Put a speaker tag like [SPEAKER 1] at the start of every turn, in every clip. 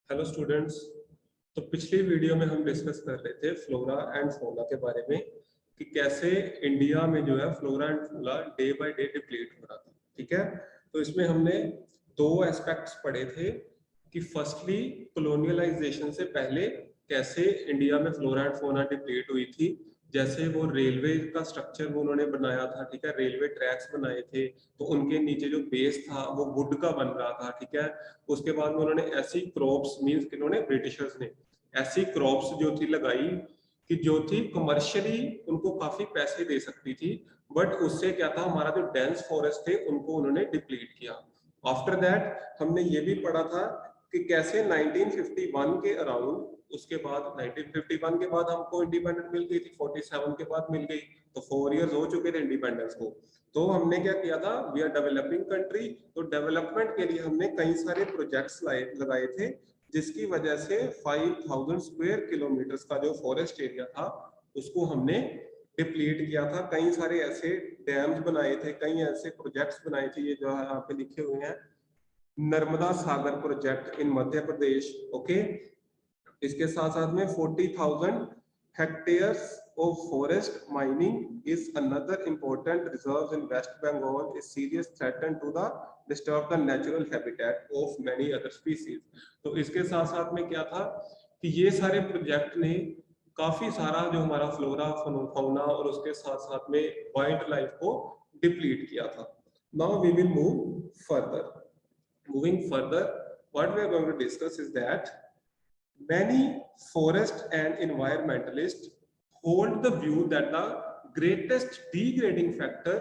[SPEAKER 1] Hello students. तो पिछली video में हम डिस्कस कर रहे थे फ्लोरा एंड फौना के बारे में कि कैसे इंडिया में जो है flora and fauna day by day deplete हो रहा था। ठीक है, तो इसमें हमने दो एस्पेक्ट्स पढ़े थे कि फर्स्टली कॉलोनियलाइजेशन से पहले कैसे इंडिया में फ्लोरा एंड फौना डिप्लीट हुई थी। जैसे वो रेलवे का स्ट्रक्चर वो उन्होंने बनाया था, ठीक है, रेलवे ट्रैक्स बनाए थे, तो उनके नीचे जो बेस था वो वुड का बन रहा था। ठीक है, उसके बाद में उन्होंने ऐसी क्रॉप्स मींस कि उन्होंने ब्रिटिशर्स ने ऐसी क्रॉप्स जो थी लगाई कि जो थी कमर्शियली उनको काफी पैसे दे सकती थी, बट उससे क्या था, हमारा जो डेंस फॉरेस्ट थे उनको उन्होंने डिप्लीट किया। आफ्टर दैट हमने ये भी पढ़ा था कि कैसे 1951 के अराउंड, उसके बाद 1951 के बाद हमको इंडिपेंडेंस मिल गई थी, 47 के बाद मिल गई, तो 4 इयर्स हो चुके थे इंडिपेंडेंस को। तो हमने क्या किया था, वी आर डेवलपिंग कंट्री, तो डेवलपमेंट के लिए हमने कई सारे प्रोजेक्ट्स लगाए थे, जिसकी वजह से 5000 स्क्वायर किलोमीटर का जो फॉरेस्ट एरिया था उसको हमने डिप्लीट किया था। कई सारे ऐसे डैम्स बनाए थे, कई ऐसे प्रोजेक्ट्स बनाए थे, ये जो यहाँ पे लिखे हुए हैं, Narmada Sagar project in Madhya Pradesh. Okay, इसके साथ साथ में 40,000 hectares of forest mining is another important reserve in West Bengal is serious threatened to the disturb the natural habitat of many other species। तो इसके साथ साथ में क्या था कि ये सारे प्रोजेक्ट ने काफी सारा जो हमारा फ्लोरा फौना और उसके साथ साथ में वाइल्ड लाइफ को डिप्लीट किया था। Now we will move further. Moving further, what we are going to discuss is that many forest and environmentalists hold the view that the greatest degrading factor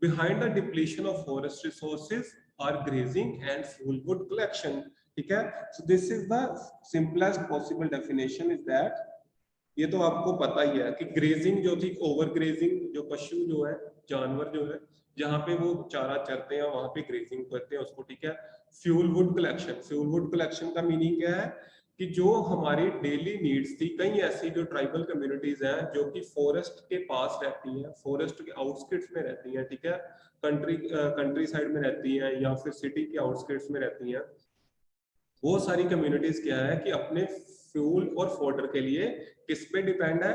[SPEAKER 1] behind the depletion of forest resources are grazing and fuel wood collection। ठीक है, so this is the simplest possible definition is that, ये तो आपको पता ही है कि grazing जो थी, ओवर ग्रेजिंग, जो पशु जो है, जानवर जो है, जहाँ पे वो चारा चरते हैं वहां पे ग्रेजिंग करते हैं उसको। ठीक है, fuel wood collection, fuel wood collection का मीनिंग क्या है कि जो हमारी डेली नीड्स थी, कई ऐसी जो ट्राइबल कम्युनिटीज हैं जो कि फॉरेस्ट के पास रहती हैं, फॉरेस्ट के आउटस्किट्स में रहती हैं, ठीक है, कंट्री साइड में रहती हैं या फिर सिटी के आउटस्किट्स में रहती हैं, वो सारी कम्युनिटीज क्या है कि अपने फ्यूल और फोडर के लिए किस पे डिपेंड है,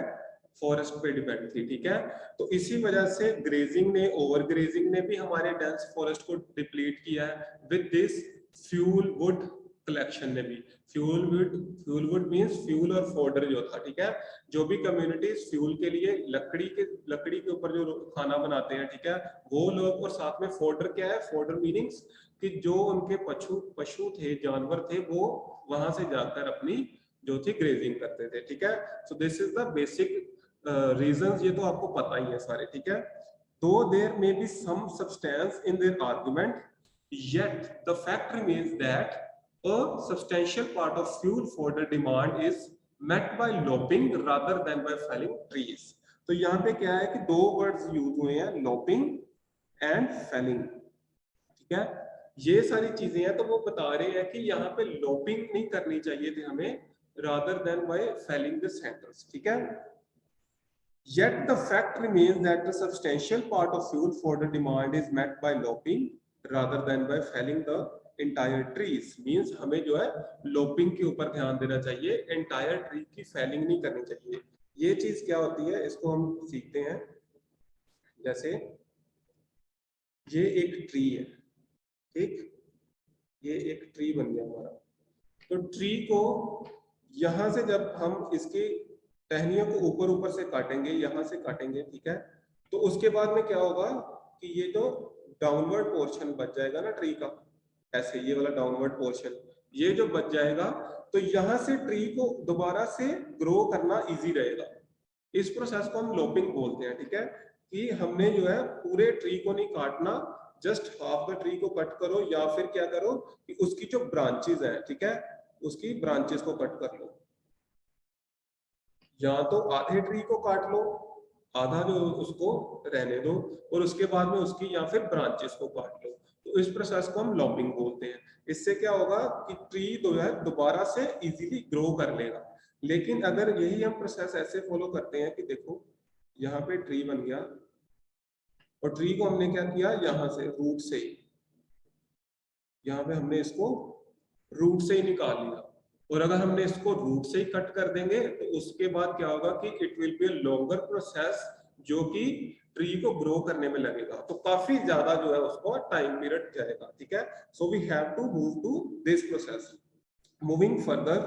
[SPEAKER 1] फॉरेस्ट पे डिपेंड थी। ठीक है, तो इसी वजह से ग्रेजिंग ने, ओवर ग्रेजिंग ने भी हमारे डेंस फॉरेस्ट को डिप्लीट किया है। With this fuel wood collection ने भी, फ्यूल वुड मींस फ्यूल और फोडर जो था। ठीक है, जो भी कम्युनिटीज फ्यूल के लिए लकड़ी के ऊपर जो खाना बनाते हैं, ठीक है, वो लोग, और साथ में फोडर क्या है, फोडर मीनिंग्स कि जो उनके पशु थे, जानवर थे, वो वहां से जाकर अपनी जो थी ग्रेजिंग करते थे। ठीक है, so this is the basic reasons, ये तो आपको पता ही है सारे। ठीक है, तो there may be some substance in their argument, yet the fact remains that a substantial part of fuel fodder demand is met by lopping rather than by felling trees। तो यहाँ पे क्या है कि दो वर्ड्स यूज हुए हैं, लॉपिंग and Fehling. ठीक है, ये सारी चीजें हैं, तो वो बता रहे हैं कि यहाँ पे लॉपिंग नहीं करनी चाहिए थी हमें, rather than by felling the centers। ठीक है, yet the fact remains that the substantial part of fuel fodder demand is met by lopping rather than by felling the entire trees। means हमें जो है लॉपिंग के ऊपर ध्यान देना चाहिए, एंटायर ट्री की फेलिंग नहीं करनी चाहिए। ये चीज क्या होती है, इसको हम सीखते हैं। जैसे ये एक ट्री है, ठीक, ये एक ट्री बन गया हमारा, तो ट्री को यहां से जब हम इसकी टहनियों को ऊपर ऊपर से काटेंगे, यहां से काटेंगे, ठीक है, तो उसके बाद में क्या होगा कि ये जो डाउनवर्ड पोर्शन बच जाएगा ना ट्री का, ऐसे ये वाला डाउनवर्ड पोर्शन, ये जो बच जाएगा, तो यहां से ट्री को दोबारा से ग्रो करना इजी रहेगा। इस प्रोसेस को हम लॉपिंग बोलते हैं। ठीक है, कि हमने जो है पूरे ट्री को नहीं काटना, जस्ट हाफ द ट्री को कट करो, या फिर क्या करो कि उसकी जो ब्रांचेस हैं, ठीक है, उसकी ब्रांचेस को कट कर लो, या तो आधे ट्री को काट लो, आधा जो उसको रहने दो, और उसके बाद में उसकी या फिर ब्रांचेस को काट लो। तो इस प्रोसेस को हम लॉपिंग बोलते हैं। इससे क्या होगा कि ट्री जो है दोबारा से इजीली ग्रो कर लेगा। लेकिन अगर यही हम प्रोसेस ऐसे फॉलो करते हैं कि देखो यहाँ पे ट्री बन गया, और ट्री को हमने क्या किया, यहां से रूट से ही, यहाँ पे हमने इसको रूट से ही निकाल लिया, और अगर हमने इसको रूट से ही कट कर देंगे तो उसके बाद क्या होगा कि it will be a longer process जो कि ट्री को ग्रो करने में लगेगा, तो काफी ज्यादा जो है उसको टाइम पीरियड जाएगा, ठीक है। So we have to move to this process. Moving further,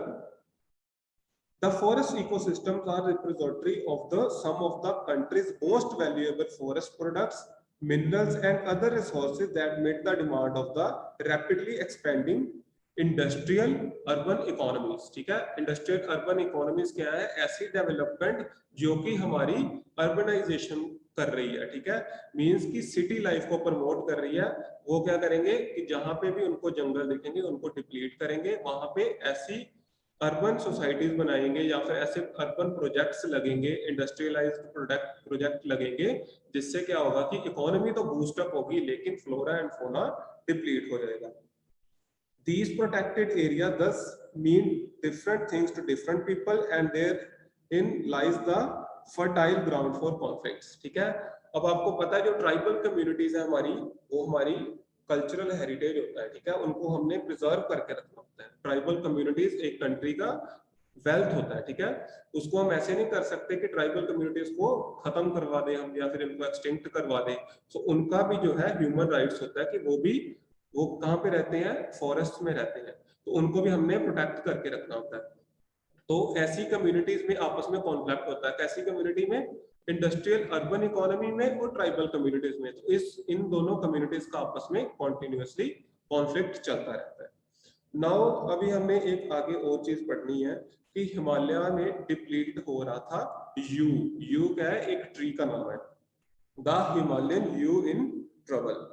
[SPEAKER 1] the forest ecosystems are repository of the some of the country's most valuable forest products, minerals and other resources that meet the demand of the rapidly expanding industrial urban economies, ठीक है। Industrial urban economies क्या है? ऐसी development जो कि हमारी urbanisation कर रही है, ठीक है। मींस कि सिटी लाइफ को प्रमोट कर रही है। वो क्या करेंगे कि जहां पे भी उनको जंगल दिखेंगे उनको डिप्लीट करेंगे, वहां पे ऐसी अर्बन सोसाइटीज बनाएंगे या फिर ऐसे अर्बन प्रोजेक्ट्स लगेंगे, इंडस्ट्रियलाइज्ड प्रोजेक्ट लगेंगे, जिससे क्या होगा कि इकोनॉमी तो बूस्ट अप होगी लेकिन फ्लोरा एंड फौना डिप्लीट हो जाएगा। These protected areas thus mean different things to different people and therein lies the fertile ground for conflicts, ठीक है। अब आपको पता है जो ट्राइबल कम्युनिटीज है हमारी, वो हमारी कल्चरल हेरिटेज होता है, ठीक है। उनको हमने प्रिजर्व करके रखना होता है। ट्राइबल कम्युनिटीज एक कंट्री का वेल्थ होता है, ठीक है। उसको हम ऐसे नहीं कर सकते कि ट्राइबल कम्युनिटीज को खत्म करवा दें हम या फिर इनको एक्सटिंक्ट करवा दें। तो उनका भी जो है ह्यूमन राइट्स होता है कि वो कहाँ पे रहते हैं? फॉरेस्ट में रहते हैं, तो उनको भी हमने प्रोटेक्ट करके रखना होता है। तो ऐसी कम्युनिटीज में आपस में कॉन्फ्लिक्ट होता है। कैसी कम्युनिटी में? इंडस्ट्रियल अर्बन इकोनॉमी में और ट्राइबल कम्युनिटीज में। तो इन दोनों कम्युनिटीज का आपस में कॉन्टिन्यूअसली कॉन्फ्लिक्ट चलता रहता है। नाउ अभी हमें एक आगे और चीज पढ़नी है कि हिमालय में डिप्लीट हो रहा था यू क्या है? एक ट्री का नाम है। The Himalayan you in trouble,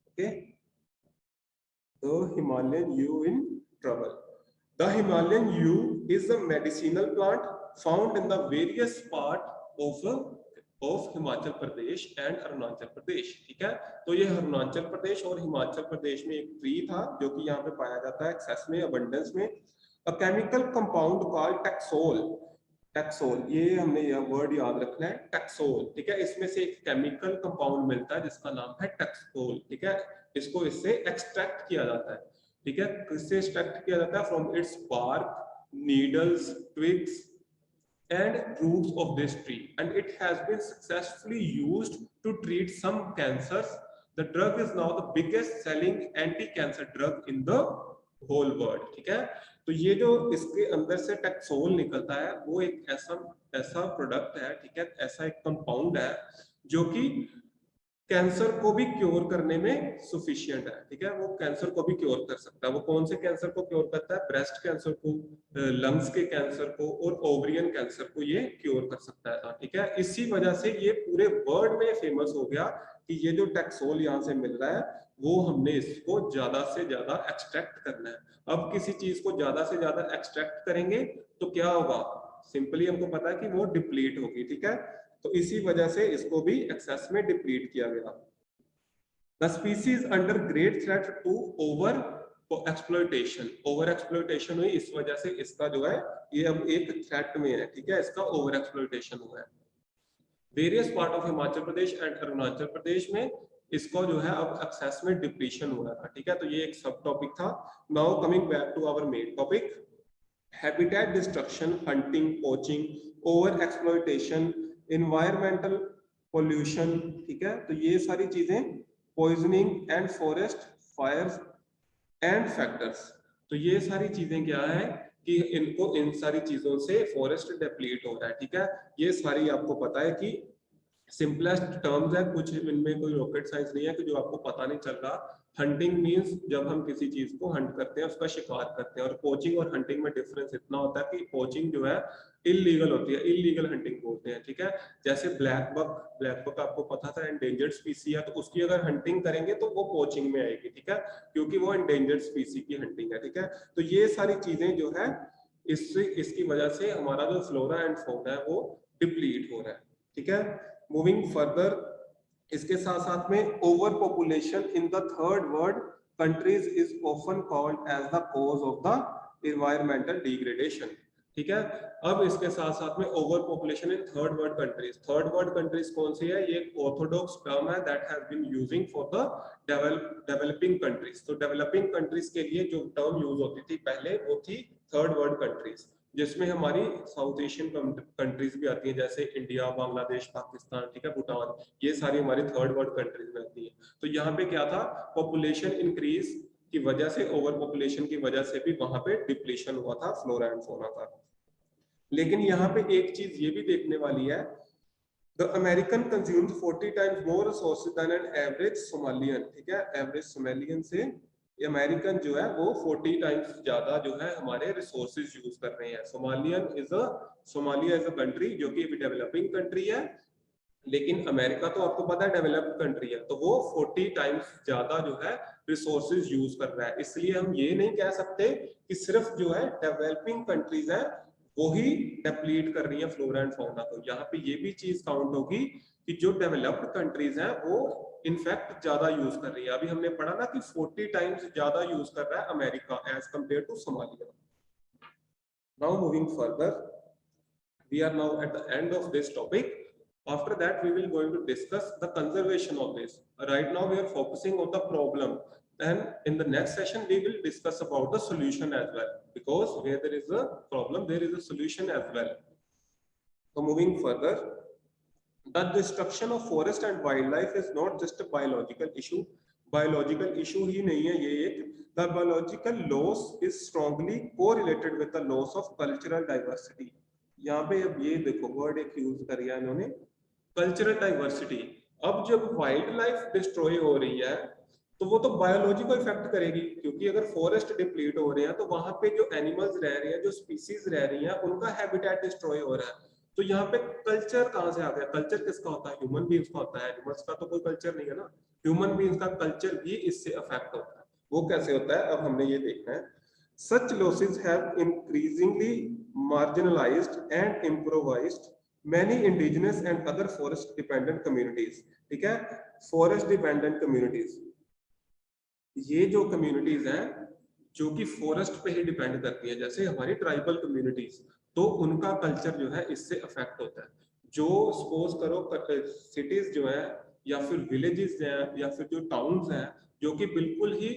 [SPEAKER 1] okay. The Himalayan yew in trouble. The Himalayan yew is a medicinal plant found in the various part of Himachal Pradesh and Arunachal Pradesh, ठीक है। तो ये अरुणाचल प्रदेश और हिमाचल प्रदेश में एक ट्री था जो कि यहाँ पे पाया जाता है एक्सेस में, अबंडेंस में। A chemical compound called taxol, taxol, ये हमने यह वर्ड याद रखना है, टैक्सोल, ठीक है। इसमें से एक केमिकल कंपाउंड मिलता है जिसका नाम है टैक्सोल, ठीक है। इसको इससे एक्सट्रैक्ट किया जाता है, ठीक है। किससे एक्सट्रैक्ट किया जाता है? From its bark, needles, twigs and roots of this tree, and it has been successfully used to treat some cancers. The drug is now the biggest selling anti-cancer drug in the whole world, ठीक है। तो ये जो इसके अंदर से taxol निकलता है वो एक ऐसा प्रोडक्ट है, ठीक है, ऐसा एक कंपाउंड है जो कि कैंसर को भी क्योर करने में सफिशिएंट है, ठीक है। वो कैंसर को भी क्योर कर सकता है। वो कौन से कैंसर को क्योर करता है? ब्रेस्ट कैंसर को, लंग्स के कैंसर को और ओवरियन कैंसर को ये क्योर कर सकता है, ठीक है। इसी वजह से ये पूरे वर्ल्ड में फेमस हो गया कि ये जो टैक्सोल यहाँ से मिल रहा है वो हमने इसको ज्यादा से ज्यादा एक्सट्रैक्ट करना है। अब किसी चीज को ज्यादा से ज्यादा एक्सट्रैक्ट करेंगे तो क्या होगा? सिंपली हमको पता है कि वो डिप्लीट होगी, ठीक है। तो इसी वजह से इसको भी एक्सेस में डिप्लीट किया गया। The species under great threat to over exploitation हुई, इस वजह से इसका जो है ये अब एक थ्रेट में है, ठीक है। इसका ओवर एक्सप्लोइटेशन हुआ है। Various part of Himachal Pradesh and Arunachal Pradesh में इसको जो है अब एक्सेस में डिप्लीशन हुआ था, ठीक है। तो ये एक सब टॉपिक था। Now coming back to our main topic, habitat destruction, hunting, poaching, over exploitation, environmental pollution, ठीक है। तो ये सारी चीजें, poisoning and forest fires and factors, तो ये सारी चीजें क्या है कि इन सारी चीजों से फॉरेस्ट डिप्लीट हो रहा है, ठीक है। ये सारी आपको पता है कि सिंपलेस्ट टर्म्स है, कुछ इनमें कोई रॉकेट साइंस नहीं है कि जो आपको पता नहीं चल रहा। हंटिंग मींस जब हम किसी चीज को हंट करते हैं, उसका शिकार करते हैं। और पोचिंग और हंटिंग में डिफरेंस इतना होता है कि पोचिंग जो है इलीगल होती है, इलीगल हंटिंग बोलते हैं, ठीक है। जैसे ब्लैक बक आपको पता था एंडेंजर्ड स्पीसी है, तो उसकी अगर हंटिंग करेंगे तो वो पोचिंग में आएगी, ठीक है, क्योंकि वो एंडेंजर्ड स्पीसी की हंटिंग है, ठीक है। तो ये सारी चीजें जो है इसकी वजह से हमारा जो फ्लोरा एंड फौना है वो डिप्लीट हो रहा है, ठीक है। मूविंग फर्दर, इसके साथ साथ में over population in the third world countries is often called as the cause of the environmental degradation, ठीक है। अब इसके साथ साथ में over population in third world countries. Third world countries कौन सी है? ये ऑर्थोडॉक्स टर्म है that has been using for the developing countries. तो डेवलपिंग कंट्रीज के लिए जो टर्म यूज होती थी पहले वो थी थर्ड वर्ल्ड कंट्रीज, जिसमें हमारी साउथ एशियन कंट्रीज भी आती हैं, जैसे इंडिया, बांग्लादेश, पाकिस्तान, ठीक है, भूटान, ये सारी हमारी थर्ड वर्ल्ड कंट्रीज में आती हैं। तो यहाँ पे क्या था, पॉपुलेशन इंक्रीज की वजह से, ओवर पॉपुलेशन की वजह से भी वहां पे डिप्लीशन हुआ था फ्लोरा एंड फौना का। लेकिन यहाँ पे एक चीज ये भी देखने वाली है, the American consumes 40 times more resources than an average Somalian. ठीक है, एवरेज सोमालियन से अमेरिकन जो है वो 40 टाइम्स ज्यादा जो है हमारे रिसोर्सेज यूज कर रहे हैं। सोमालिया इज अ कंट्री जो कि डेवलपिंग कंट्री है, लेकिन अमेरिका तो आपको पता है डेवलप्ड कंट्री है, तो वो 40 टाइम्स ज्यादा जो है रिसोर्सेज यूज कर रहा है। इसलिए हम ये नहीं कह सकते कि सिर्फ जो है डेवलपिंग कंट्रीज है वो ही डिप्लीट कर रही है फ्लोरा एंड फौना को। यहाँ पे ये भी चीज काउंट होगी कि जो डेवलप्ड कंट्रीज हैं वो इनफैक्ट ज्यादा यूज कर रही है। अभी हमने पढ़ा ना कि 40 टाइम्स ज्यादा यूज कर रहा है America as compare to Somalia. Now moving further, we are now at the end of this topic. After that we will going to discuss the conservation of this. Right now we are focusing on the problem, and in the next session we will discuss about the solution as well, because where there is a problem there is a solution as well. So moving further, the destruction of forest and wildlife is not just a biological issue. Biological issue ही नहीं है ये एक, the biological loss is strongly correlated with the loss of cultural diversity. यहाँ पे अब ये देखो word एक यूज करिया इन्होंने, कल्चरल डाइवर्सिटी। अब जब वाइल्ड लाइफ डिस्ट्रॉय हो रही है तो वो तो बायोलॉजी को इफेक्ट करेगी, क्योंकि अगर फॉरेस्ट डिप्लीट हो रहे हैं तो वहां पे जो एनिमल्स रह रहे हैं, जो स्पीसीज रह रही हैं, उनका हैबिटेट डिस्ट्रॉय हो रहा है। तो यहाँ पे कल्चर कहाँ से आ गया? कल्चर किसका होता है? ह्यूमन बीइंग्स का होता है, एनिमल्स का तो कोई कल्चर नहीं है ना। ह्यूमन बीइंग्स का कल्चर भी इससे अफेक्ट होता है। वो कैसे होता है अब हमने ये देखना है। Such losses have increasingly marginalized and improvised many indigenous and other forest dependent communities. ठीक है, forest dependent communities, ये जो communities हैं जो कि forest पे ही डिपेंड करती हैं, जैसे हमारी ट्राइबल कम्युनिटीज, तो उनका कल्चर जो है इससे अफेक्ट होता है। जो सपोज करो सिटीज जो है या फिर विलेजेस हैं या फिर जो टाउन्स हैं जो कि बिल्कुल ही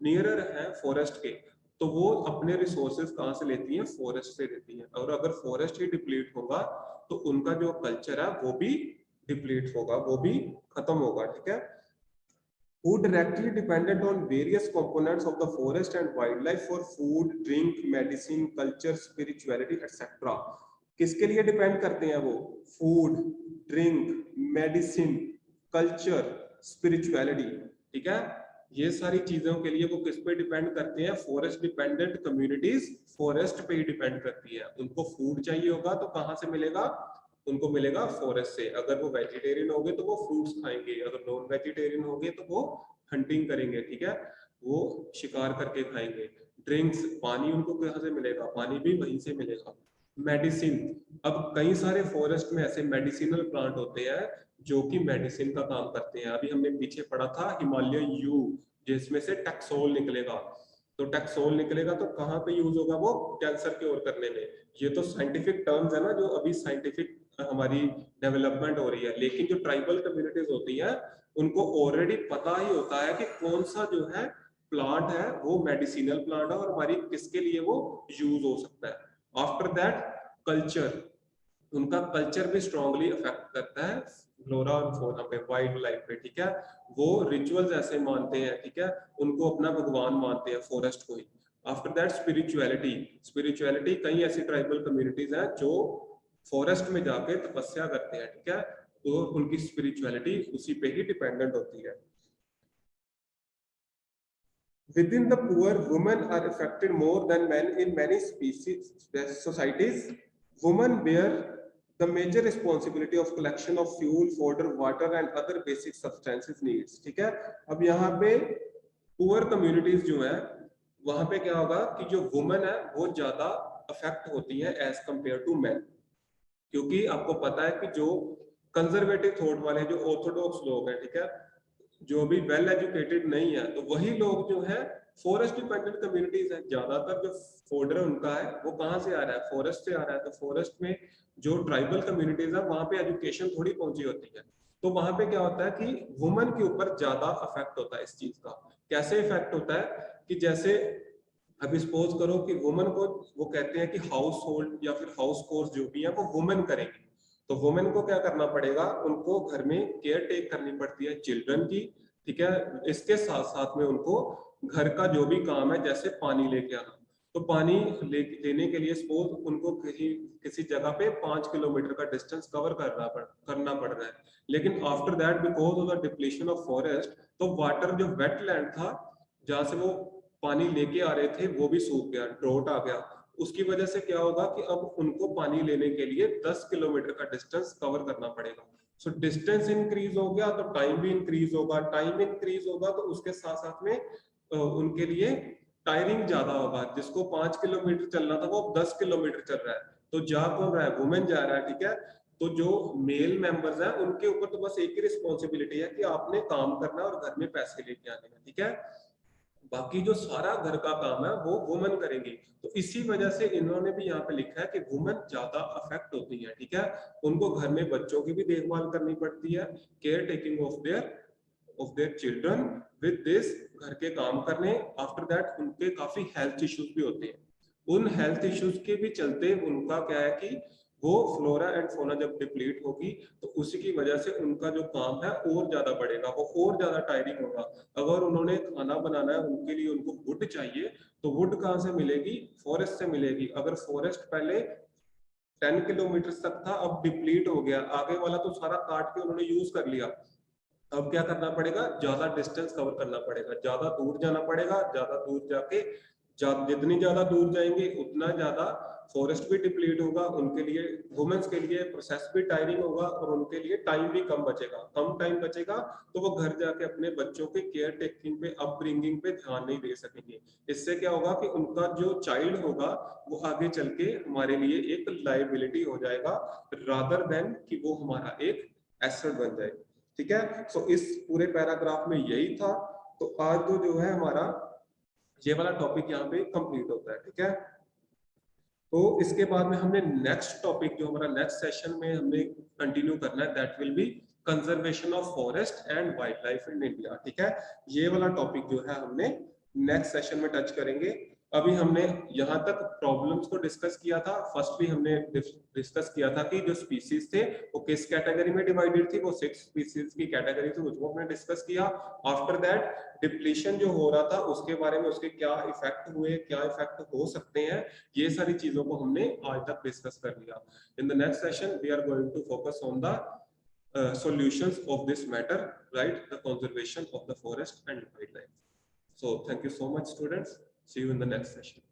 [SPEAKER 1] नियरर हैं फॉरेस्ट के, तो वो अपने रिसोर्सेज कहाँ से लेती हैं? फॉरेस्ट से लेती हैं। और अगर फॉरेस्ट ही डिप्लीट होगा तो उनका जो कल्चर है वो भी डिप्लीट होगा, वो भी खत्म होगा। ठीक है, who directly dependent on various components of the forest and wildlife for food, drink, medicine, culture, spirituality, etc. किसके लिए डिपेंड करते हैं वो? Food, drink, medicine, culture, spirituality. ठीक है, ये सारी चीजों के लिए वो किस पे डिपेंड करते हैं? फॉरेस्ट डिपेंडेंट कम्युनिटीज फॉरेस्ट पे ही डिपेंड करती है। उनको फूड चाहिए होगा तो कहाँ से मिलेगा? उनको मिलेगा फॉरेस्ट से। अगर वो वेजिटेरियन होंगे तो वो फ्रूट्स खाएंगे, अगर नॉन वेजिटेरियन होंगे तो वो हंटिंग करेंगे, ठीक है, वो शिकार करके खाएंगे। ड्रिंक्स, पानी उनको कहाँ से मिलेगा? पानी भी वहीं से मिलेगा। मेडिसिन, अब कई सारे फॉरेस्ट में ऐसे मेडिसिनल प्लांट होते हैं जो कि मेडिसिन का काम करते हैं। अभी हमने पीछे पढ़ा था हिमालयन यू, जिसमें से टैक्सोल निकलेगा। तो टैक्सोल निकलेगा तो कहाँ पे यूज होगा? वो कैंसर क्योर करने में। ये तो साइंटिफिक टर्म्स है ना, जो अभी साइंटिफिक हमारी डेवलपमेंट हो रही है। लेकिन जो ट्राइबल कम्युनिटीज होती है उनको ऑलरेडी पता ही होता है कि कौन सा जो है प्लांट है वो मेडिसिनल प्लांट है और हमारी किसके लिए वो यूज हो सकता है। आफ्टर दैट कल्चर, उनका कल्चर भी स्ट्रांगली अफेक्ट करता है फ्लोरा और फौना पे, वाइल्ड लाइफ पे। ठीक है, वो रिचुअल्स ऐसे मानते हैं, ठीक है, उनको अपना भगवान मानते हैं फॉरेस्ट को ही। आफ्टर दैट स्पिरिचुअलिटी, स्पिरिचुअलिटी कई ऐसी ट्राइबल कम्युनिटीज हैं जो फॉरेस्ट में जाके तपस्या करते हैं, ठीक है, तो उनकी स्पिरिचुअलिटी उसी पे ही डिपेंडेंट होती है। Within the poor, women are affected more than men in many species societies. Women bear the major responsibility of collection of fuel, fodder, water and other basic substances needs. ठीक है, अब यहाँ पे poor communities जो है वहां पे क्या होगा कि जो वुमेन है वो ज्यादा अफेक्ट होती है एज कंपेयर टू मैन, क्योंकि आपको पता है कि जो कंजर्वेटिव थॉट वाले जो ऑर्थोडॉक्स लोग हैं, ठीक है, जो अभी वेल एजुकेटेड नहीं है, तो वही लोग जो है फॉरेस्ट डिपेंडेंट कम्युनिटीज है, ज्यादातर जो फूडर उनका है वो कहाँ से आ रहा है, फॉरेस्ट से आ रहा है। तो फॉरेस्ट में जो ट्राइबल कम्युनिटीज है वहां पे एजुकेशन थोड़ी पहुंची होती है, तो वहां पे क्या होता है कि वुमेन के ऊपर ज्यादा अफेक्ट होता है इस चीज का। कैसे इफेक्ट होता है कि जैसे अभी सपोज करो कि वुमेन को वो कहते हैं कि हाउस होल्ड या फिर हाउस कोर्स जो भी है वो वुमेन करेंगी, तो वुमेन को क्या करना पड़ेगा, उनको घर में केयर टेक करनी पड़ती है चिल्ड्रन की, ठीक है। इसके साथ साथ में उनको घर का जो भी काम है, जैसे पानी लेके आना, तो पानी लेने के लिए सपोज उनको किसी जगह पे 5 किलोमीटर का डिस्टेंस कवर करना पड़ रहा है, लेकिन after that because of the depletion of forest, तो वाटर जो वेटलैंड था जहां से वो पानी लेके आ रहे थे वो भी सूख गया, ड्रॉट आ गया। उसकी वजह से क्या होगा कि अब उनको पानी लेने के लिए 10 किलोमीटर का डिस्टेंस कवर करना पड़ेगा। सो डिस्टेंस इंक्रीज हो गया तो टाइम भी इंक्रीज होगा, टाइम इंक्रीज होगा तो उसके साथ साथ में उनके लिए टायरिंग ज्यादा होगा। जिसको 5 किलोमीटर चलना था वो 10 किलोमीटर चल रहा है, तो जा कौन रहा है, वुमेन जा रहा है, ठीक है। तो जो मेल मेंबर्स हैं उनके ऊपर तो बस एक ही रिस्पॉन्सिबिलिटी है कि आपने काम करना और घर में पैसे लेके आने हैं, ठीक है। बाकी जो सारा घर का काम है वो वुमेन करेंगी। तो इसी वजह से इन्होंने भी यहाँ पे लिखा है कि वुमेन ज्यादा अफेक्ट होती है, ठीक है। उनको घर में बच्चों की भी देखभाल करनी पड़ती है, care taking of their children, with this घर के काम करने। आफ्टर दैट उनके काफी हेल्थ इश्यूज भी होते हैं, उन हेल्थ इश्यूज के भी चलते उनका क्या है कि वो फ्लोरा एंड फौना जब डिप्लीट होगी तो उसी की वजह से उनका जो काम है और ज्यादा बढ़ेगा, वो और ज्यादा टायरिंग होगा। अगर उन्होंने खाना बनाना है उनके लिए उनको वुड चाहिए, तो वुड कहाँ से मिलेगी, फॉरेस्ट से मिलेगी। अगर फॉरेस्ट पहले 10 किलोमीटर तक था, अब डिप्लीट हो गया, आगे वाला तो सारा काट के उन्होंने यूज कर लिया, अब क्या करना पड़ेगा, ज्यादा डिस्टेंस कवर करना पड़ेगा, ज्यादा दूर जाना पड़ेगा। ज्यादा दूर जाके जितनी ज्यादा दूर जाएंगे उतना ज्यादा फॉरेस्ट भी डिप्लीट होगा, उनके लिए वुमेन्स के लिए प्रोसेस भी टायरिंग होगा और उनके लिए टाइम भी कम बचेगा। कम टाइम बचेगा तो वो घर जाके अपने बच्चों के केयर टेकिंग पे, अपब्रिंगिंग पे ध्यान नहीं दे सकेंगे। इससे क्या होगा कि उनका जो चाइल्ड होगा वो आगे चल के हमारे लिए एक लायबिलिटी हो जाएगा, रादर देन कि वो हमारा एक एसेट बन जाए, ठीक है। सो इस पूरे पैराग्राफ में यही था। तो आज जो है हमारा ये वाला टॉपिक यहाँ पे कंप्लीट होता है, ठीक है। तो इसके बाद में हमने नेक्स्ट टॉपिक जो हमारा नेक्स्ट सेशन में हमने कंटिन्यू करना है, that will be conservation of forest and wild life in India, ठीक है। ये वाला टॉपिक जो है हमने नेक्स्ट सेशन में टच करेंगे। अभी हमने यहाँ तक प्रॉब्लम्स को डिस्कस किया था। फर्स्ट भी हमने डिस्कस किया था कि जो स्पीसीज थे वो किस कैटेगरी में डिवाइडेड थी, वो 6 स्पीसीज की कैटेगरी थी, उसको हमने डिस्कस किया। आफ्टर दैट डिप्लीशन जो हो रहा था उसके बारे में, उसके क्या इफेक्ट हुए, क्या इफेक्ट हो सकते हैं, ये सारी चीजों को हमने आज तक डिस्कस कर लिया। In the next session we are going to focus on the solutions of this matter, right? The conservation of the forest and wildlife. So thank you so much, students. See you in the next session.